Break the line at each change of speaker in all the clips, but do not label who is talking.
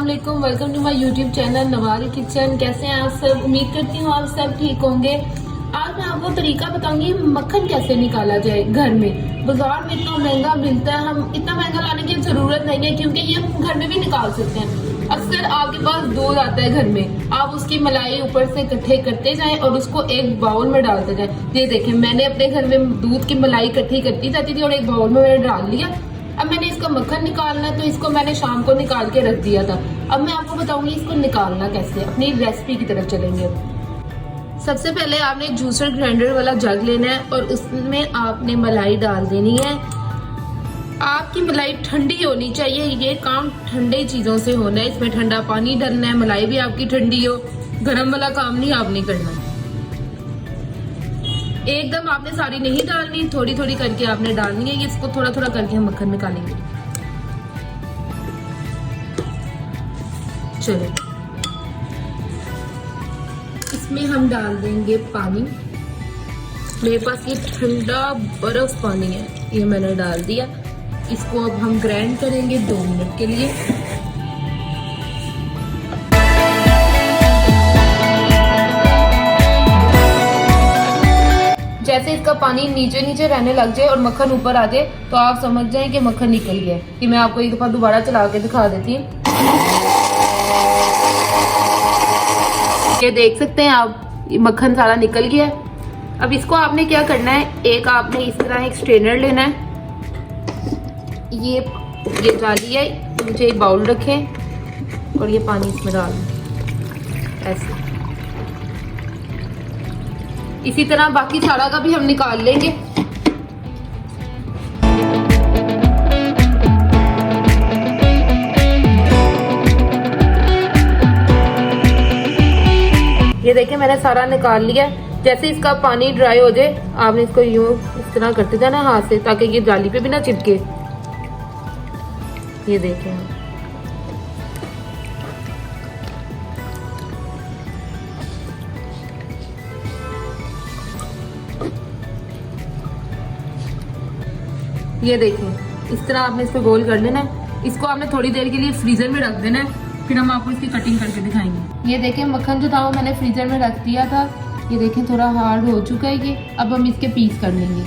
वालेकुम, welcome to my YouTube channel Nawal kitchen. कैसे हैं आप सब? उम्मीद करती हूँ आप सब ठीक होंगे। आज मैं आपको तरीका बताऊंगी मक्खन कैसे निकाला जाए घर में। बाजार में इतना महंगा मिलता है, हम इतना महंगा लाने की जरूरत नहीं है क्योंकि ये हम घर में भी निकाल सकते हैं। अक्सर आपके पास दूध आता है घर में, आप उसकी मलाई ऊपर से इकट्ठे करते जाएं और उसको एक बाउल में डालते जाएं। ये देखें, मैंने अपने घर में दूध की मलाई इकट्ठी करती जाती थी और एक बाउल में मैंने डाल लिया। अब मैंने इसका मक्खन निकालना है तो इसको मैंने शाम को निकाल के रख दिया था। अब मैं आपको बताऊंगी इसको निकालना कैसे। अपनी रेसिपी की तरफ चलेंगे। सबसे पहले आपने जूसर ग्राइंडर वाला जग लेना है और उसमें आपने मलाई डाल देनी है। आपकी मलाई ठंडी होनी चाहिए, ये काम ठंडे चीजों से होना है। इसमें ठंडा पानी डालना है, मलाई भी आपकी ठंडी हो। गर्म वाला काम नहीं आपने करना। एकदम आपने सारी नहीं डालनी, थोड़ी थोड़ी करके आपने डालनी है। इसको थोड़ा थोड़ा करके हम मक्खन निकालेंगे। चलो, इसमें हम डाल देंगे पानी। मेरे पास ये ठंडा बर्फ पानी है, ये मैंने डाल दिया। इसको अब हम ग्राइंड करेंगे 2 मिनट के लिए। जैसे इसका पानी नीचे नीचे रहने लग जाए और मक्खन ऊपर आ जाए तो आप समझ जाएं कि मक्खन निकल गया है। कि मैं आपको एक दफा दोबारा चला के दिखा देती हूँ। ये देख सकते हैं आप, मक्खन सारा निकल गया है। अब इसको आपने क्या करना है, एक आपने इस तरह एक स्ट्रेनर लेना है। ये जाली है, मुझे एक बाउल रखें और ये पानी इसमें डाल दें ऐसे। इसी तरह बाकी सारा का भी हम निकाल लेंगे। ये देखिए, मैंने सारा निकाल लिया। जैसे इसका पानी ड्राई हो जाए आपने इसको यूं इस तरह करते जाना हाथ से, ताकि ये जाली पे भी ना चिपके। ये देखें, ये देखें, इस तरह आपने इसको गोल कर लेना है। इसको आपने थोड़ी देर के लिए फ्रीजर में रख देना है, फिर हम आपको इसकी कटिंग करके दिखाएंगे। ये देखें, मक्खन जो था वो मैंने फ्रीजर में रख दिया था। ये देखें, थोड़ा हार्ड हो चुका है ये। अब हम इसके पीस कर लेंगे।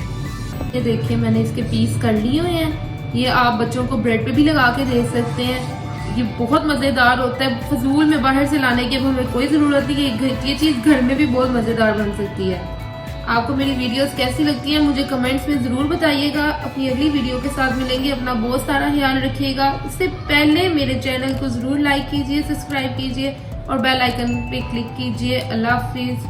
ये देखिए, मैंने इसके पीस कर लिए हुए हैं। ये आप बच्चों को ब्रेड पे भी लगा के दे सकते हैं। ये बहुत मज़ेदार होता है। फजूल में बाहर से लाने की हमें कोई ज़रूरत नहीं है। ये चीज़ घर में भी बहुत मज़ेदार बन सकती है। आपको मेरी वीडियोस कैसी लगती हैं मुझे कमेंट्स में ज़रूर बताइएगा। अपनी अगली वीडियो के साथ मिलेंगे। अपना बहुत सारा ख्याल रखिएगा। उससे पहले मेरे चैनल को ज़रूर लाइक कीजिए, सब्सक्राइब कीजिए और बेल आइकन पे क्लिक कीजिए। अल्लाह हाफिज़।